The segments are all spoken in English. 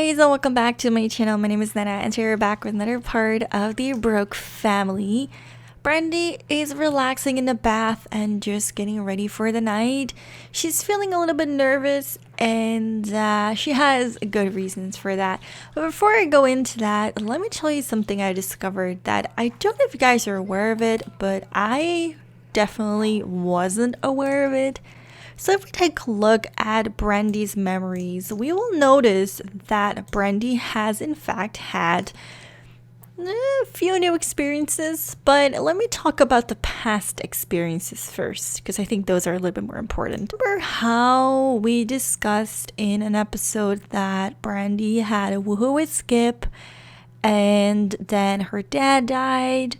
guys, and welcome back to my channel. My name is Nenna, and today we're back with another part of the Broke family. Brandy is relaxing in the bath and just getting ready for the night. She's feeling a little bit nervous, and she has good reasons for that. But before I go into that, let me tell you something I discovered that I don't know if you guys are aware of it, but I definitely wasn't aware of it. So if we take a look at Brandy's memories, we will notice that Brandy has in fact had a few new experiences, but let me talk about the past experiences first, because I think those are a little bit more important. Remember how we discussed in an episode that Brandy had a woohoo with Skip, and then her dad died,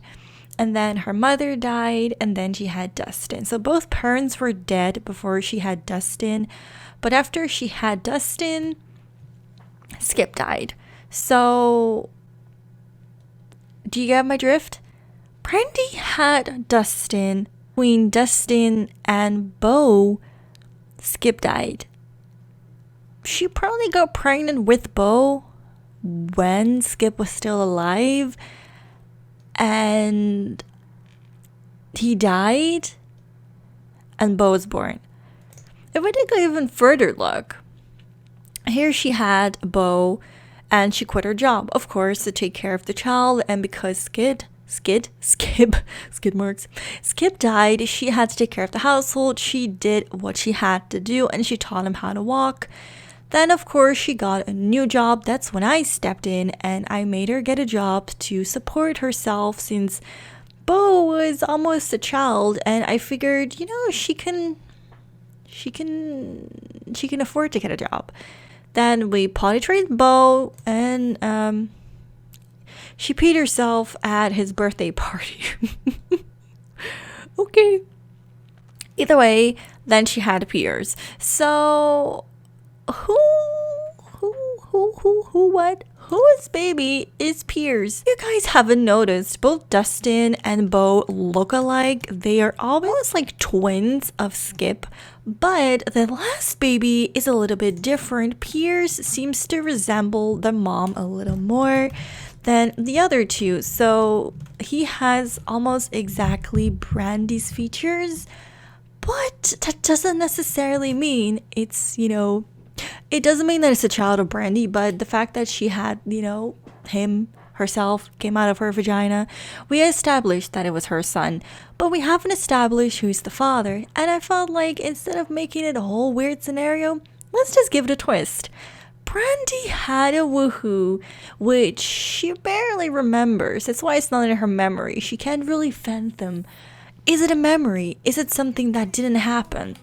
and then her mother died, and then she had Dustin. So both parents were dead before she had Dustin, but after she had Dustin, Skip died. So do you get my drift? Brandy had Dustin. Between Dustin and Bo, Skip died. She probably got pregnant with Bo when Skip was still alive, and he died, and Bo was born. If we take an even further look, here she had Bo, and she quit her job, of course, to take care of the child, and because Skip died, she had to take care of the household. She did what she had to do, and she taught him how to walk. Then, of course, she got a new job. That's when I stepped in and I made her get a job to support herself, since Bo was almost a child, and I figured, she can afford to get a job. Then we potty trained Bo, and she peed herself at his birthday party. Okay. Either way, then she had peers. So whose baby is Piers? You guys haven't noticed, both Dustin and Bo look alike. They are almost like twins of Skip, but the last baby is a little bit different. Piers seems to resemble the mom a little more than the other two, so he has almost exactly Brandy's features, but that doesn't necessarily mean it's, it doesn't mean that it's a child of Brandy, but the fact that she had, him herself came out of her vagina, we established that it was her son, but we haven't established who's the father. And I felt like instead of making it a whole weird scenario, let's just give it a twist. Brandy had a woohoo, which she barely remembers. That's why it's not in her memory. She can't really fathom. Is it a memory? Is it something that didn't happen?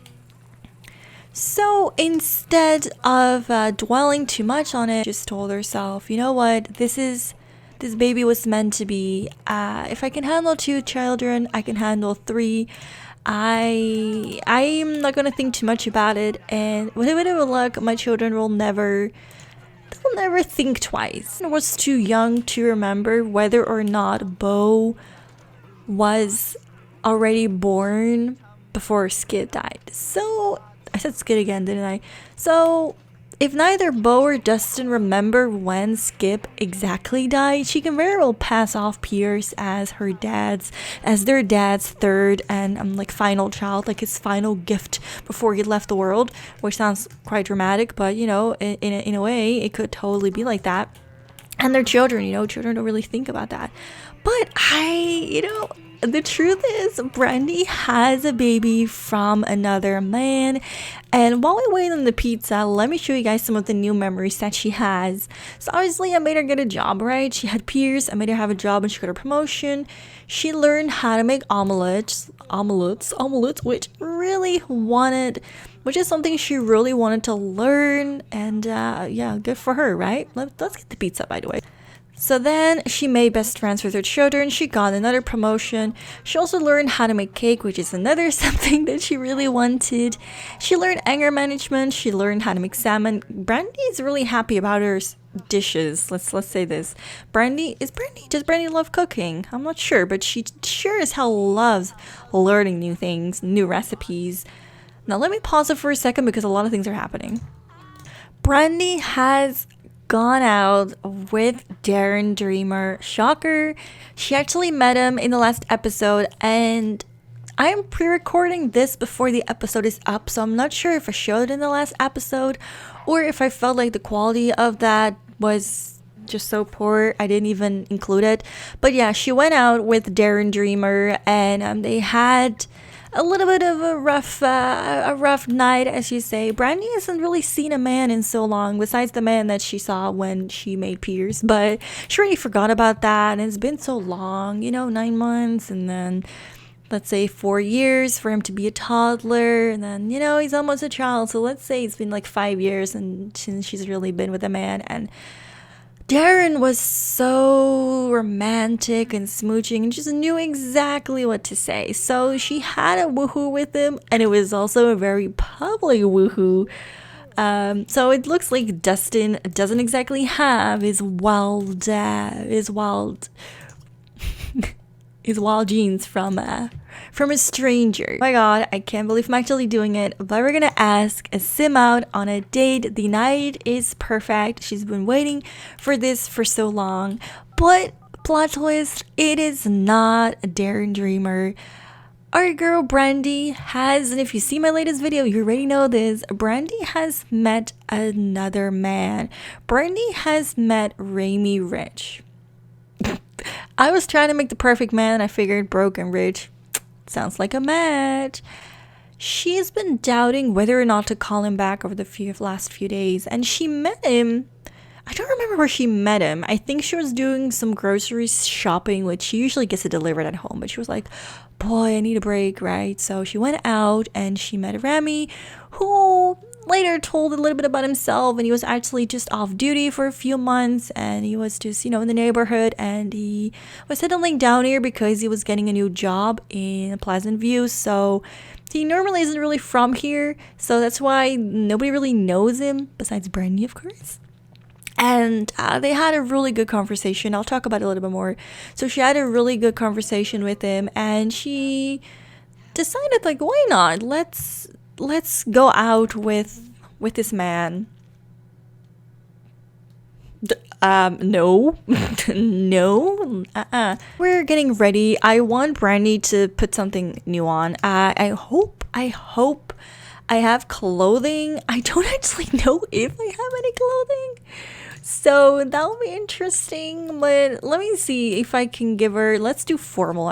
So instead of dwelling too much on it, just told herself, you know what, this baby was meant to be. If I can handle 2 children, I can handle 3. I'm not gonna think too much about it, and whatever luck, my children will never think twice. I was too young to remember whether or not Bo was already born before Skip died. So I said Skid again, didn't I? So if neither Bo or Dustin remember when Skip exactly died, she can very well pass off Piers as their dad's third and final child, like his final gift before he left the world, which sounds quite dramatic, but in a way it could totally be like that. And their children, children don't really think about that. But the truth is, Brandy has a baby from another man. And while we wait on the pizza, let me show you guys some of the new memories that she has. So obviously I made her get a job, right? She had Piers, I made her have a job, and she got a promotion. She learned how to make omelets, which is something she really wanted to learn. And yeah, good for her, right? Let's get the pizza, by the way. So then she made best friends with her children. She got another promotion. She also learned how to make cake, which is another something that she really wanted. She learned anger management. She learned how to make salmon. Brandy is really happy about her dishes. Let's say this. Does Brandy love cooking? I'm not sure, but she sure as hell loves learning new things, new recipes. Now let me pause it for a second because a lot of things are happening. Brandy has gone out with Darren Dreamer. Shocker. She actually met him in the last episode, and I'm pre-recording this before the episode is up, so I'm not sure if I showed it in the last episode or if I felt like the quality of that was just so poor I didn't even include it. But yeah, she went out with Darren Dreamer, and they had a little bit of a rough night, as you say. Brandy hasn't really seen a man in so long, besides the man that she saw when she made Pierce, but she already forgot about that, and it's been so long, 9 months, and then let's say 4 years for him to be a toddler, and then he's almost a child, so let's say it's been like 5 years and since she's really been with a man. And Darren was so romantic and smooching and just knew exactly what to say. So she had a woohoo with him, and it was also a very public woohoo. So it looks like Dustin doesn't exactly have his wild genes from a stranger. Oh my god, I can't believe I'm actually doing it. But we're gonna ask Sim out on a date. The night is perfect. She's been waiting for this for so long. But plot twist, it is not Darren Dreamer. Our girl Brandy has, and if you see my latest video, you already know this, Brandy has met another man. Brandy has met Ramy Rich. I was trying to make the perfect man, and I figured broke and rich sounds like a match. She's been doubting whether or not to call him back over the last few days, and she met him. I don't remember where she met him. I think she was doing some grocery shopping, which she usually gets it delivered at home, but she was like, boy, I need a break, right? So she went out and she met Ramy, who later told a little bit about himself, and he was actually just off duty for a few months, and he was just in the neighborhood, and he was settling down here because he was getting a new job in Pleasant View. So he normally isn't really from here, so that's why nobody really knows him besides Brandy, of course. And they had a really good conversation. I'll talk about it a little bit more. So she had a really good conversation with him, and she decided, like, why not? Let's go out with this man. No. No. We're getting ready. I want Brandy to put something new on. I hope I have clothing. I don't actually know if I have any clothing, so that'll be interesting. But let me see if I can give her, let's do formal.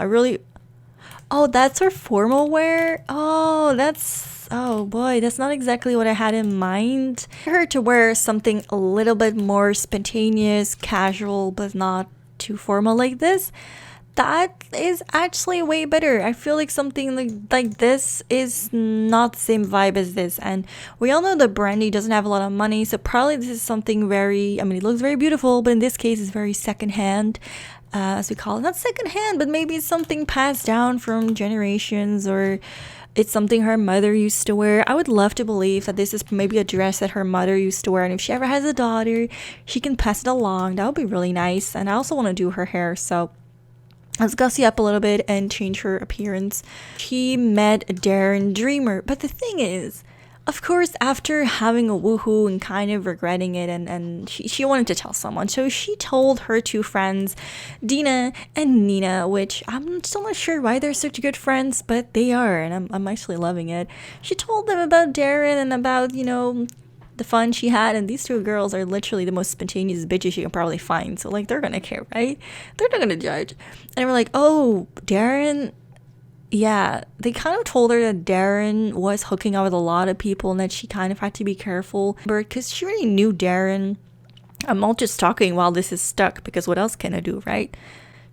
Oh, that's her formal wear. Oh boy, that's not exactly what I had in mind. Her to wear something a little bit more spontaneous, casual, but not too formal like this. That is actually way better. I feel like something like this is not the same vibe as this. And we all know that Brandy doesn't have a lot of money, so probably this is something very, it looks very beautiful, but in this case it's very secondhand. As we call it, not secondhand, but maybe it's something passed down from generations, or it's something her mother used to wear. I would love to believe that this is maybe a dress that her mother used to wear, and if she ever has a daughter, she can pass it along. That would be really nice. And I also want to do her hair, so let's gussy up a little bit and change her appearance. She met Darren Dreamer, but the thing is, of course, after having a woohoo and kind of regretting it, and she wanted to tell someone. So she told her two friends, Dina and Nenna, which I'm still not sure why they're such good friends, but they are, and I'm actually loving it. She told them about Darren and about, the fun she had, and these two girls are literally the most spontaneous bitches you can probably find. So, like, they're gonna care, right? They're not gonna judge. And we're like, oh, Darren... Yeah, they kind of told her that Darren was hooking up with a lot of people and that she kind of had to be careful. Because she already knew Darren. I'm not just talking while this is stuck, because what else can I do, right?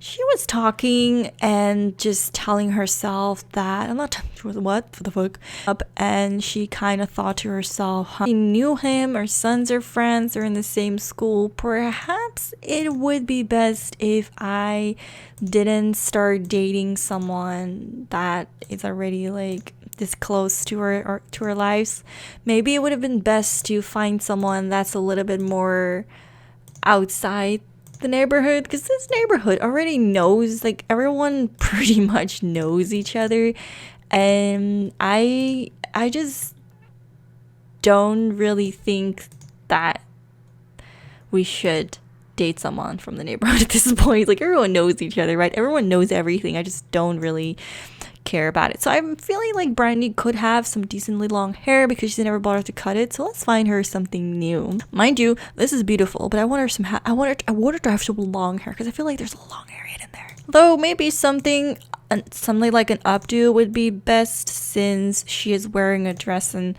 She was talking and just telling herself that, I'm not what the fuck up, and she kind of thought to herself, she knew him, her sons are friends, they're in the same school, perhaps it would be best if I didn't start dating someone that is already like this close to her, or to her lives. Maybe it would have been best to find someone that's a little bit more outside the neighborhood, because this neighborhood already knows, like, everyone pretty much knows each other, and I just don't really think that we should date someone from the neighborhood at this point. Like, everyone knows each other, right? Everyone knows everything. I just don't really care about it. So I'm feeling like Brandy could have some decently long hair because she's never bothered to cut it. So let's find her something new. Mind you, this is beautiful, but I want her some I want her to have some long hair because I feel like there's a long hair in there. Though maybe something like an updo would be best, since she is wearing a dress, and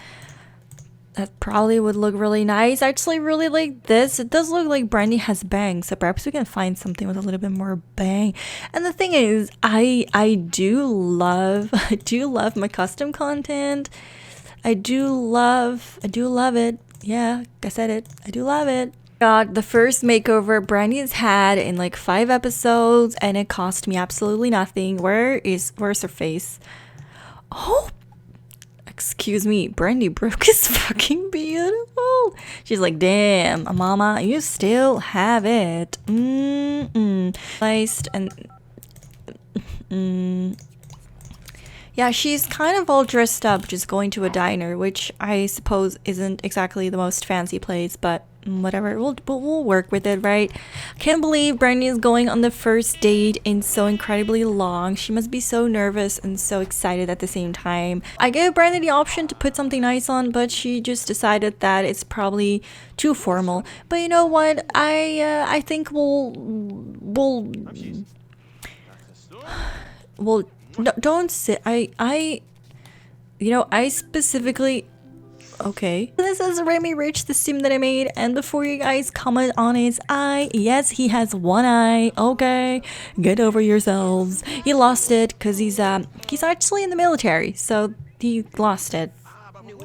that probably would look really nice. I actually really like this. It does look like Brandy has bangs, so perhaps we can find something with a little bit more bang. And the thing is, I do love my custom content. I do love it. Yeah, I said it. I do love it. God, the first makeover Brandy has had in like 5 episodes, and it cost me absolutely nothing. Where's her face? Oh, excuse me, Brandy Brooke is fucking beautiful. She's like, damn, mama, you still have it. Nice. And yeah, she's kind of all dressed up, just going to a diner, which I suppose isn't exactly the most fancy place, but whatever, we'll work with it, right? I can't believe Brandy is going on the first date in so incredibly long. She must be so nervous and so excited at the same time. I gave Brandy the option to put something nice on, but she just decided that it's probably too formal. But you know what? I think we'll no, don't sit. I specifically. Okay. This is Remy Rich, the sim that I made, and before you guys comment on his eye, yes, he has one eye. Okay, get over yourselves. He lost it because he's actually in the military, so he lost it.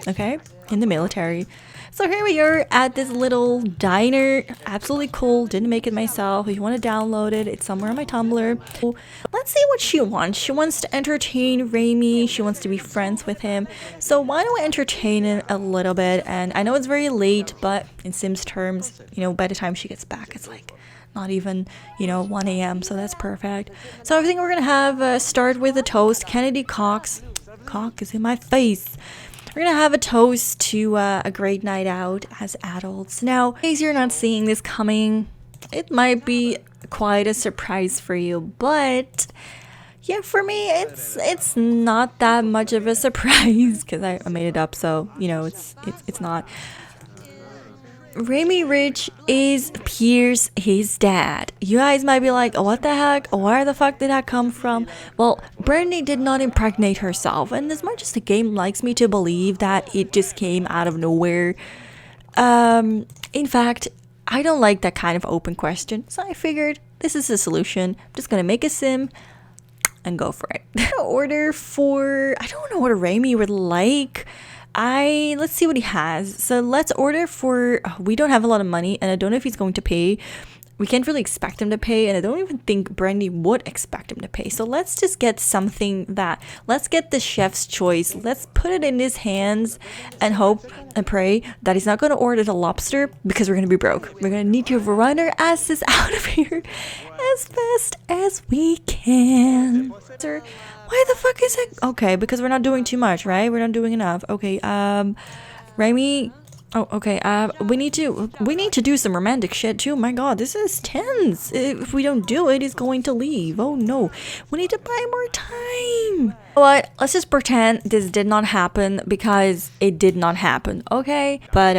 Okay, in the military. So here we are at this little diner. Absolutely cool. Didn't make it myself. If you want to download it, it's somewhere on my Tumblr. Let's see what she wants. She wants to entertain Remy. She wants to be friends with him. So why don't we entertain him a little bit? And I know it's very late, but in Sims terms, by the time she gets back, it's like not even, 1 a.m. So that's perfect. So I think we're going to have start with a toast. Kennedy Cox. Cock is in my face. We're gonna have a toast to a great night out as adults. Now, in case you're not seeing this coming, it might be quite a surprise for you, but yeah, for me, it's not that much of a surprise because I made it up, so it's not. Remy Rich is Pierce, his dad. You guys might be like, what the heck? Where the fuck did that come from? Well, Brandy did not impregnate herself, and as much as the game likes me to believe that it just came out of nowhere, in fact, I don't like that kind of open question, so I figured this is the solution. I'm just gonna make a sim and go for it. Order for, I don't know what Remy would like. Let's see what he has. So let's order for, we don't have a lot of money, and I don't know if he's going to pay. We can't really expect him to pay, and I don't even think Brandy would expect him to pay. So let's just get something let's get the chef's choice. Let's put it in his hands and hope and pray that he's not going to order the lobster, because we're going to be broke. We're going to need to run our asses out of here as fast as we can. Why the fuck is it? Okay, because we're not doing too much, right? We're not doing enough. Okay, Remy. Oh, okay. We need to do some romantic shit too. My God, this is tense. If we don't do it, he's going to leave. Oh no, we need to buy more time. What? Let's just pretend this did not happen, because it did not happen. Okay, but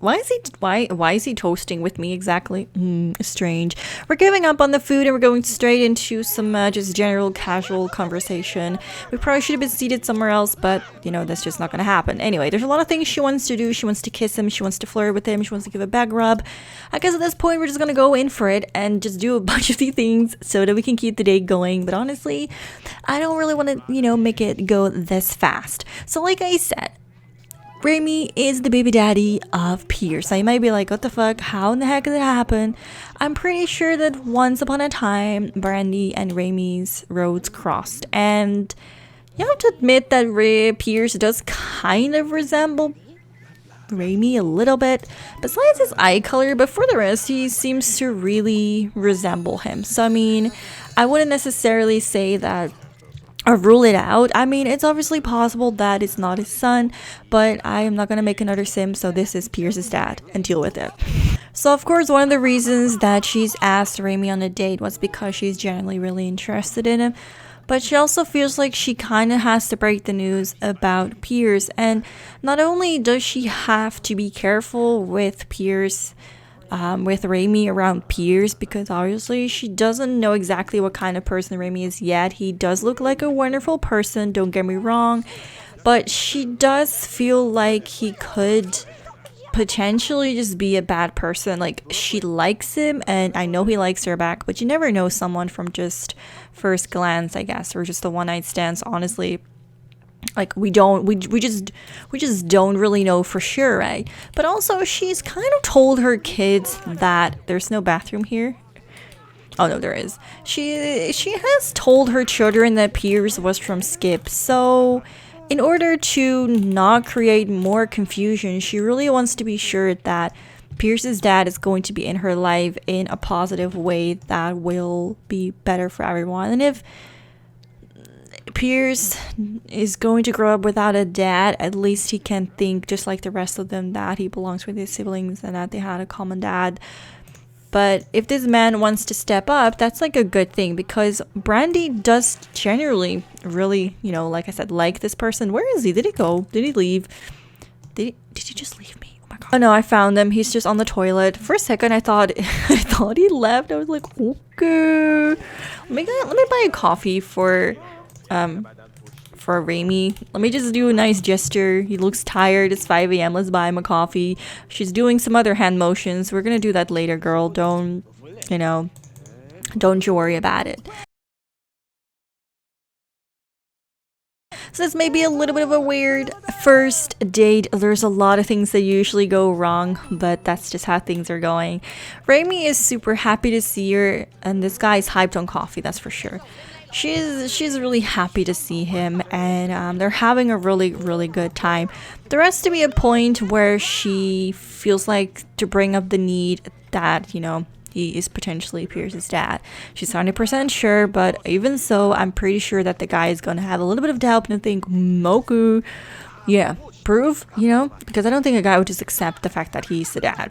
why is he toasting with me exactly? Strange. We're giving up on the food and we're going straight into some just general casual conversation. We probably should have been seated somewhere else, but that's just not gonna happen. Anyway, there's a lot of things she wants to do. She wants to kiss him. She wants to flirt with him. She wants to give a back rub. I guess at this point we're just gonna go in for it and just do a bunch of these things so that we can keep the day going. But honestly, I don't really want to make it go this fast. So like I said, Remy is the baby daddy of Pierce. Now you might be like, what the fuck? How in the heck did it happen? I'm pretty sure that once upon a time, Brandy and Remy's roads crossed. And you have to admit that Pierce does kind of resemble Remy a little bit, besides his eye color, but for the rest, he seems to really resemble him. So I mean, I wouldn't necessarily say that or rule it out. I mean, it's obviously possible that it's not his son, but I am not gonna make another sim, so this is Pierce's dad, and deal with it. So of course one of the reasons that she's asked Remy on a date was because she's genuinely really interested in him. But she also feels like she kind of has to break the news about Piers. And not only does she have to be careful with Piers, with Remy around Piers, because obviously she doesn't know exactly what kind of person Remy is yet. He does look like a wonderful person, don't get me wrong. But she does feel like he could potentially just be a bad person. Like, she likes him and I know he likes her back, but you never know someone from just first glance, I guess, or just the one night stands. Honestly, like, we just don't really know for sure, right? But also she's kind of told her kids that there's no bathroom here. Oh no, there is. She has told her children that Piers was from Skip. So in order to not create more confusion, she really wants to be sure that Pierce's dad is going to be in her life in a positive way that will be better for everyone. And if Pierce is going to grow up without a dad, at least he can think just like the rest of them that he belongs with his siblings and that they had a common dad. But if this man wants to step up, that's like a good thing, because Brandy does generally really, like I said, like this person. Where is he? Did he go? Did he leave? Did he just leave me? Oh my god. Oh no, I found him. He's just on the toilet. For a second I thought he left. I was like, okay. Let me buy a coffee for Remy. Let me just do a nice gesture. He looks tired. It's 5 a.m. Let's buy him a coffee. She's doing some other hand motions. We're gonna do that later, girl. Don't you worry about it. So this may be a little bit of a weird first date. There's a lot of things that usually go wrong, but that's just how things are going. Remy is super happy to see her, and this guy is hyped on coffee, that's for sure. She's really happy to see him, and they're having a really, really good time. There has to be a point where she feels like to bring up the need that, he is potentially Pierce's dad. She's 100% sure, but even so, I'm pretty sure that the guy is going to have a little bit of doubt and think, Moku, yeah, prove, because I don't think a guy would just accept the fact that he's the dad.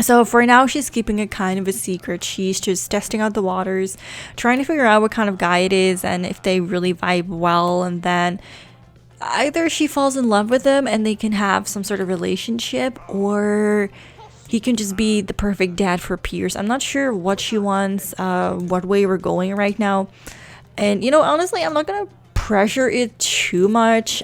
So for now, she's keeping it kind of a secret. She's just testing out the waters, trying to figure out what kind of guy it is and if they really vibe well, and then either she falls in love with him and they can have some sort of relationship, or he can just be the perfect dad for Pierce. I'm not sure what she wants, what way we're going right now. And honestly, I'm not gonna pressure it too much.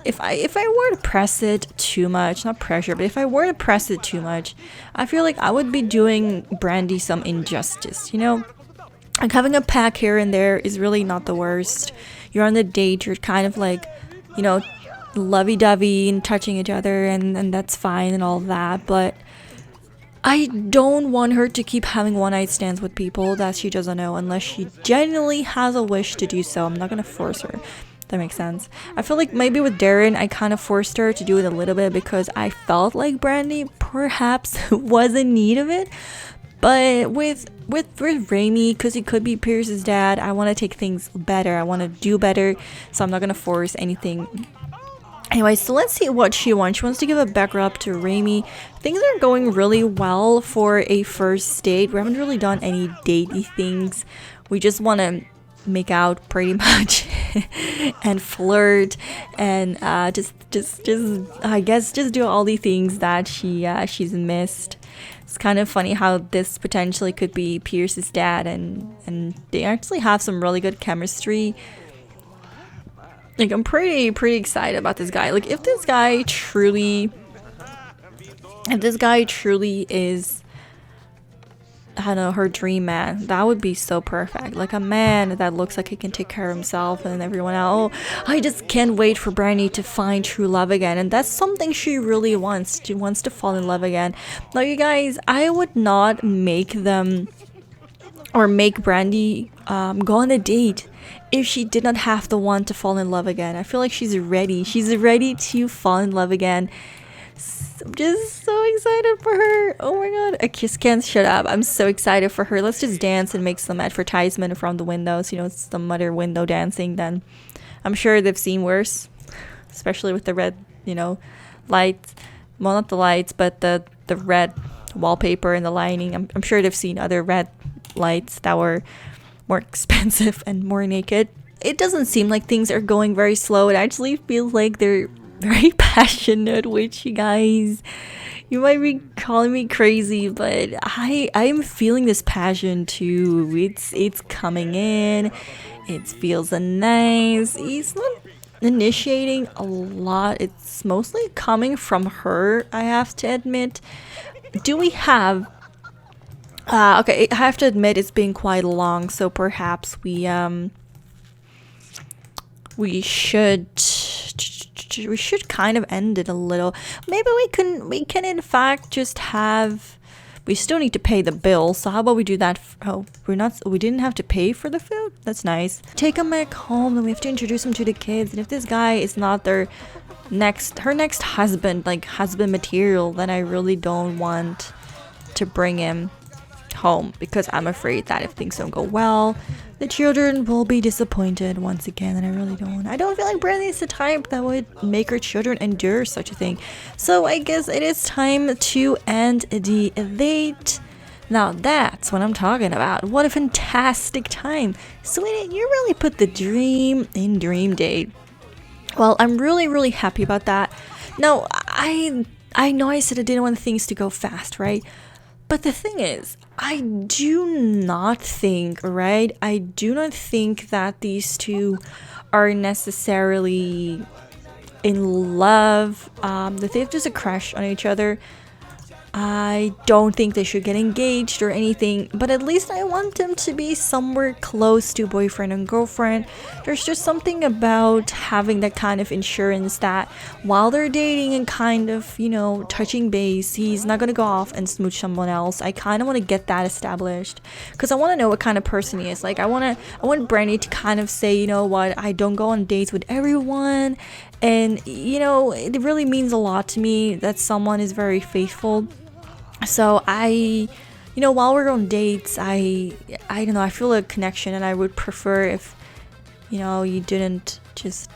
If I were to press it too much, not pressure, but if I were to press it too much, I feel like I would be doing Brandy some injustice, Like, having a pack here and there is really not the worst. You're on the date, you're kind of like, lovey-dovey and touching each other, and that's fine and all that, but I don't want her to keep having one-night stands with people that she doesn't know unless she genuinely has a wish to do so. I'm not gonna force her. That makes sense. I feel like maybe with Darren, I kind of forced her to do it a little bit because I felt like Brandy perhaps was in need of it. But with Remy, because he could be Pierce's dad, I want to take things better. I want to do better, so I'm not gonna force anything. Anyway, so let's see what she wants. She wants to give a back rub to Remy. Things are going really well for a first date. We haven't really done any datey things. We just want to make out pretty much and flirt and just I guess just do all the things that she's missed. It's kind of funny how this potentially could be Pierce's dad, and they actually have some really good chemistry. Like, I'm pretty excited about this guy. Like, if this guy truly is, I don't know, her dream man, that would be so perfect. Like, a man that looks like he can take care of himself and everyone else. Oh, I just can't wait for Brandy to find true love again, and that's something she really wants. She wants to fall in love again. Now, you guys, I would not make them or make Brandy go on a date if she did not have the want to fall in love again. I feel like she's ready. She's ready to fall in love again. I'm just so excited for her. Oh my god, I just can't shut up. I'm so excited for her. Let's just dance and make some advertisement from the windows. It's some other window dancing. Then I'm sure they've seen worse, especially with the red, lights. Well, not the lights, but the the red wallpaper and the lining. I'm sure they've seen other red lights that were more expensive and more naked. It doesn't seem like things are going very slow. It actually feels like they're very passionate, which, you guys, you might be calling me crazy, but I'm feeling this passion too. It's coming in. It feels nice. He's not initiating a lot. It's mostly coming from her, I have to admit. Do we have okay, I have to admit it's been quite long, so perhaps we should kind of end it a little. Maybe we can in fact just have, we still need to pay the bill, so how about we do that? Oh, we didn't have to pay for the food. That's nice. Take him back home, then we have to introduce him to the kids, and if this guy is not her next husband, like husband material, then I really don't want to bring him home, because I'm afraid that if things don't go well, the children will be disappointed once again, and I don't feel like Brandy is the type that would make her children endure such a thing. So I guess it is time to end the date. Now that's what I'm talking about. What a fantastic time. Sweetie, you really put the dream in dream date. Well, I'm really happy about that. Now, I know I said I didn't want things to go fast, right? But the thing is, I do not think that these two are necessarily in love, that they have just a crush on each other. I don't think they should get engaged or anything, but at least I want them to be somewhere close to boyfriend and girlfriend. There's just something about having that kind of insurance that while they're dating and kind of, touching base, he's not gonna go off and smooch someone else. I kind of want to get that established, because I want to know what kind of person he is. Like, I want Brandy to kind of say, you know what, I don't go on dates with everyone, and it really means a lot to me that someone is very faithful. So while we're on dates, I don't know, I feel a connection, and I would prefer if, you didn't just,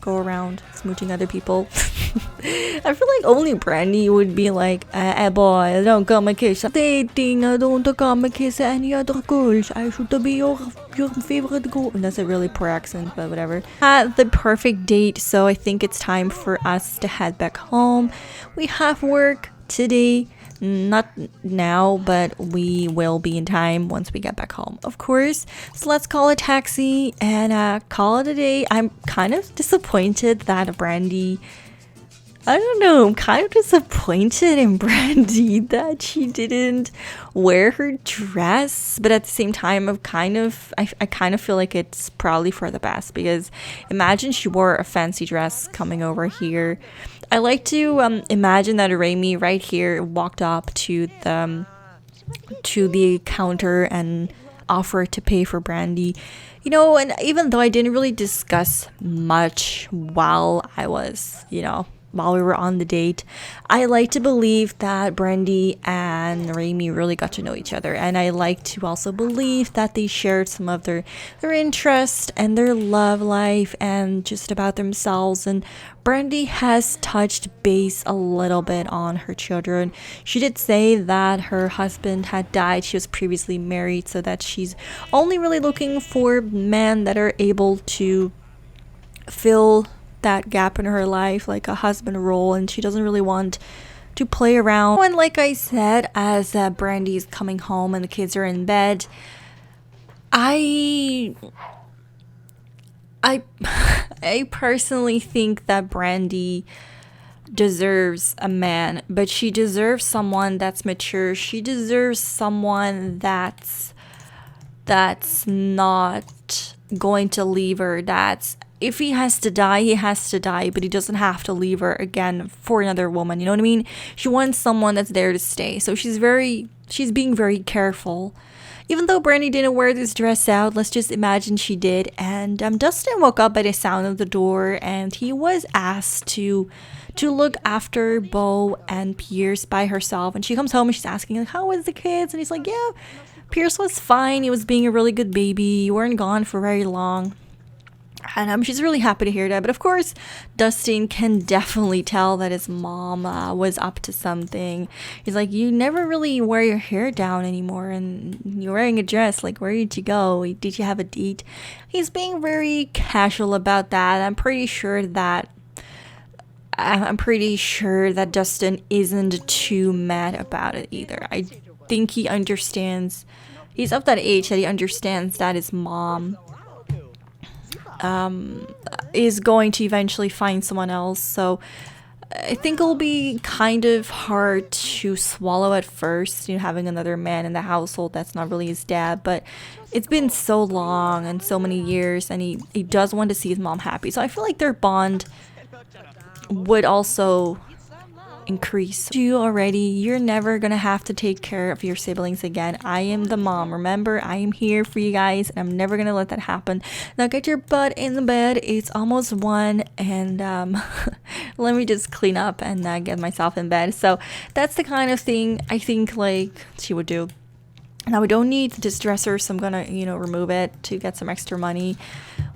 go around smooching other people. I feel like only Brandy would be like, boy, don't come and kiss dating, don't come and kiss any other girls. I should be your favorite girl. And that's a really poor accent, but whatever. Had the perfect date, so I think it's time for us to head back home. We have work today, not now, but we will be in time once we get back home, of course. So let's call a taxi and call it a day. I'm kind of disappointed that Brandy, I don't know, I'm kind of disappointed in Brandy that she didn't wear her dress, but at the same time, I kind of feel like it's probably for the best, because imagine she wore a fancy dress coming over here. I like to imagine that Remy right here walked up to the counter and offered to pay for Brandy. And even though I didn't really discuss much while we were on the date, I like to believe that Brandy and Remy really got to know each other, and I like to also believe that they shared some of their interest and their love life and just about themselves. And Brandy has touched base a little bit on her children. She did say that her husband had died. She was previously married, so that she's only really looking for men that are able to fill that gap in her life, like a husband role, and she doesn't really want to play around. And like I said, as Brandy is coming home and the kids are in bed, I personally think that Brandy deserves a man, but she deserves someone that's mature. She deserves someone that's not going to leave her. That's, if he has to die, he has to die, but he doesn't have to leave her again for another woman. You know what I mean? She wants someone that's there to stay. So she's being very careful. Even though Brandy didn't wear this dress out, let's just imagine she did. And Dustin woke up by the sound of the door, and he was asked to look after Beau and Pierce by herself. And she comes home and she's asking, like, how was the kids? And he's like, yeah, Pierce was fine. He was being a really good baby. You weren't gone for very long. And she's really happy to hear that. But of course, Dustin can definitely tell that his mom was up to something. He's like, you never really wear your hair down anymore, and you're wearing a dress. Like, where did you go? Did you have a date? He's being very casual about that. I'm pretty sure that Dustin isn't too mad about it either. I think he understands. He's of that age that he understands that his mom is going to eventually find someone else. So I think it'll be kind of hard to swallow at first, having another man in the household that's not really his dad. But it's been so long and so many years, and he does want to see his mom happy. So I feel like their bond would also increase. You already, you're never gonna have to take care of your siblings again. I am the mom. Remember, I am here for you guys, and I'm never gonna let that happen. Now get your butt in the bed. It's almost 1, and let me just clean up and get myself in bed. So that's the kind of thing I think like she would do. Now we don't need this dresser, so I'm gonna remove it to get some extra money.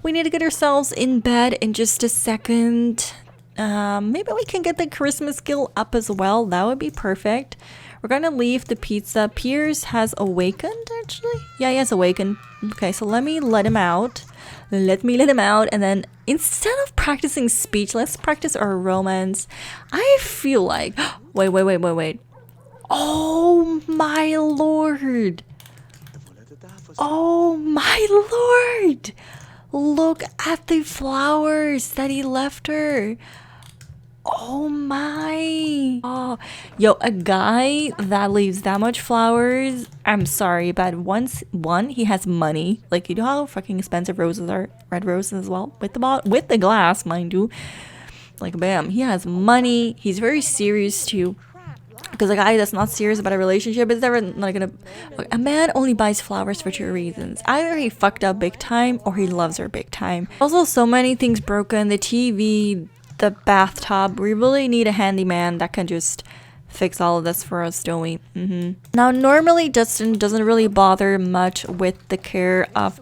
We need to get ourselves in bed in just a second. Maybe we can get the Christmas skill up as well. That would be perfect. We're gonna leave the pizza. Piers has awakened, actually. Yeah, he has awakened. Okay, so let me let him out. Let me let him out, and then instead of practicing speech, let's practice our romance. I feel like... Wait. Oh my lord. Oh my lord. Look at the flowers that he left her. Oh my. Oh, yo, a guy that leaves that much flowers, I'm sorry, but one, he has money. Like, you know how fucking expensive roses are? Red roses as well, with the glass, mind you. Like, bam, he has money. He's very serious too. Because a guy that's not serious about a relationship is never not gonna... A man only buys flowers for 2 reasons. Either he fucked up big time, or he loves her big time. Also, so many things broken. The TV, the bathtub. We really need a handyman that can just fix all of this for us, don't we? Now, normally Dustin doesn't really bother much with the care of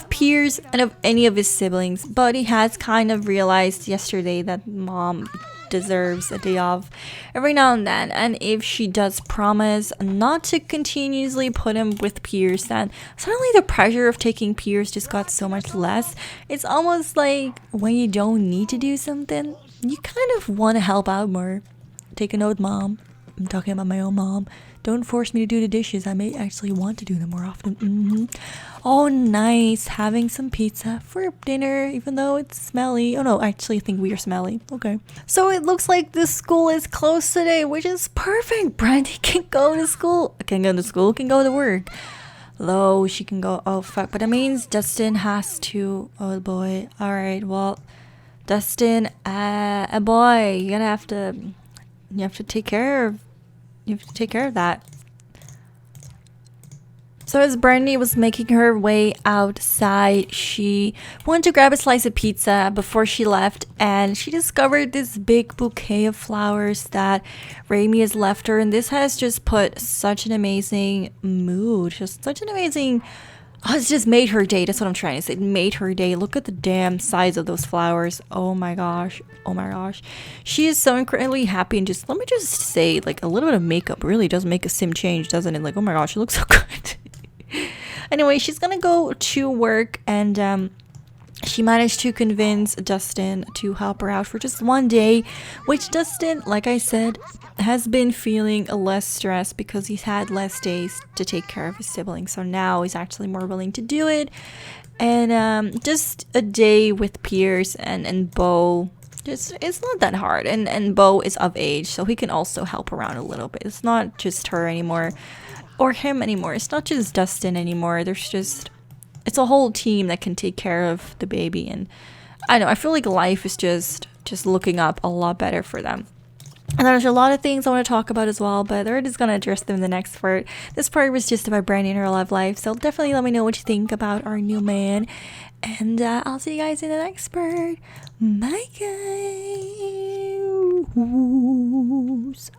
Piers and of any of his siblings, but he has kind of realized yesterday that mom deserves a day off every now and then, and if she does promise not to continuously put him with Piers, then suddenly the pressure of taking Piers just got so much less. It's almost like when you don't need to do something, you kind of want to help out more. Take a note, mom. I'm talking about my own mom. Don't force me to do the dishes. I may actually want to do them more often. Oh, nice. Having some pizza for dinner, even though it's smelly. Oh, no, actually, I think we are smelly. Okay. So it looks like the school is closed today, which is perfect. Brandy can go to school. Can go to school, can go to work. Hello, she can go. Oh, fuck. But that means Dustin has to. Oh, boy. All right. Well, Dustin, boy, you have to take care of. You have to take care of that. So as Brandy was making her way outside, she wanted to grab a slice of pizza before she left, and she discovered this big bouquet of flowers that Raimi has left her, and this has just put such an amazing mood, just such an amazing... Oh, it's just made her day. That's what I'm trying to say. It made her day. Look at the damn size of those flowers. Oh my gosh. Oh my gosh. She is so incredibly happy, and just, let me just say, like, a little bit of makeup really does make a sim change, doesn't it? Like, oh my gosh, she looks so good. Anyway, she's gonna go to work, and she managed to convince Dustin to help her out for just 1 day, which Dustin, like I said, has been feeling less stressed because he's had less days to take care of his siblings. So now he's actually more willing to do it. And just a day with Piers and Beau, just, it's not that hard. And Beau is of age, so he can also help around a little bit. It's not just her anymore, or him anymore. It's not just Dustin anymore. There's just... It's a whole team that can take care of the baby, and I know, I feel like life is just looking up a lot better for them. And there's a lot of things I want to talk about as well, but we're just gonna address them in the next part. This part was just about Brandy and her love life, so definitely let me know what you think about our new man, and I'll see you guys in the next part. Bye guys.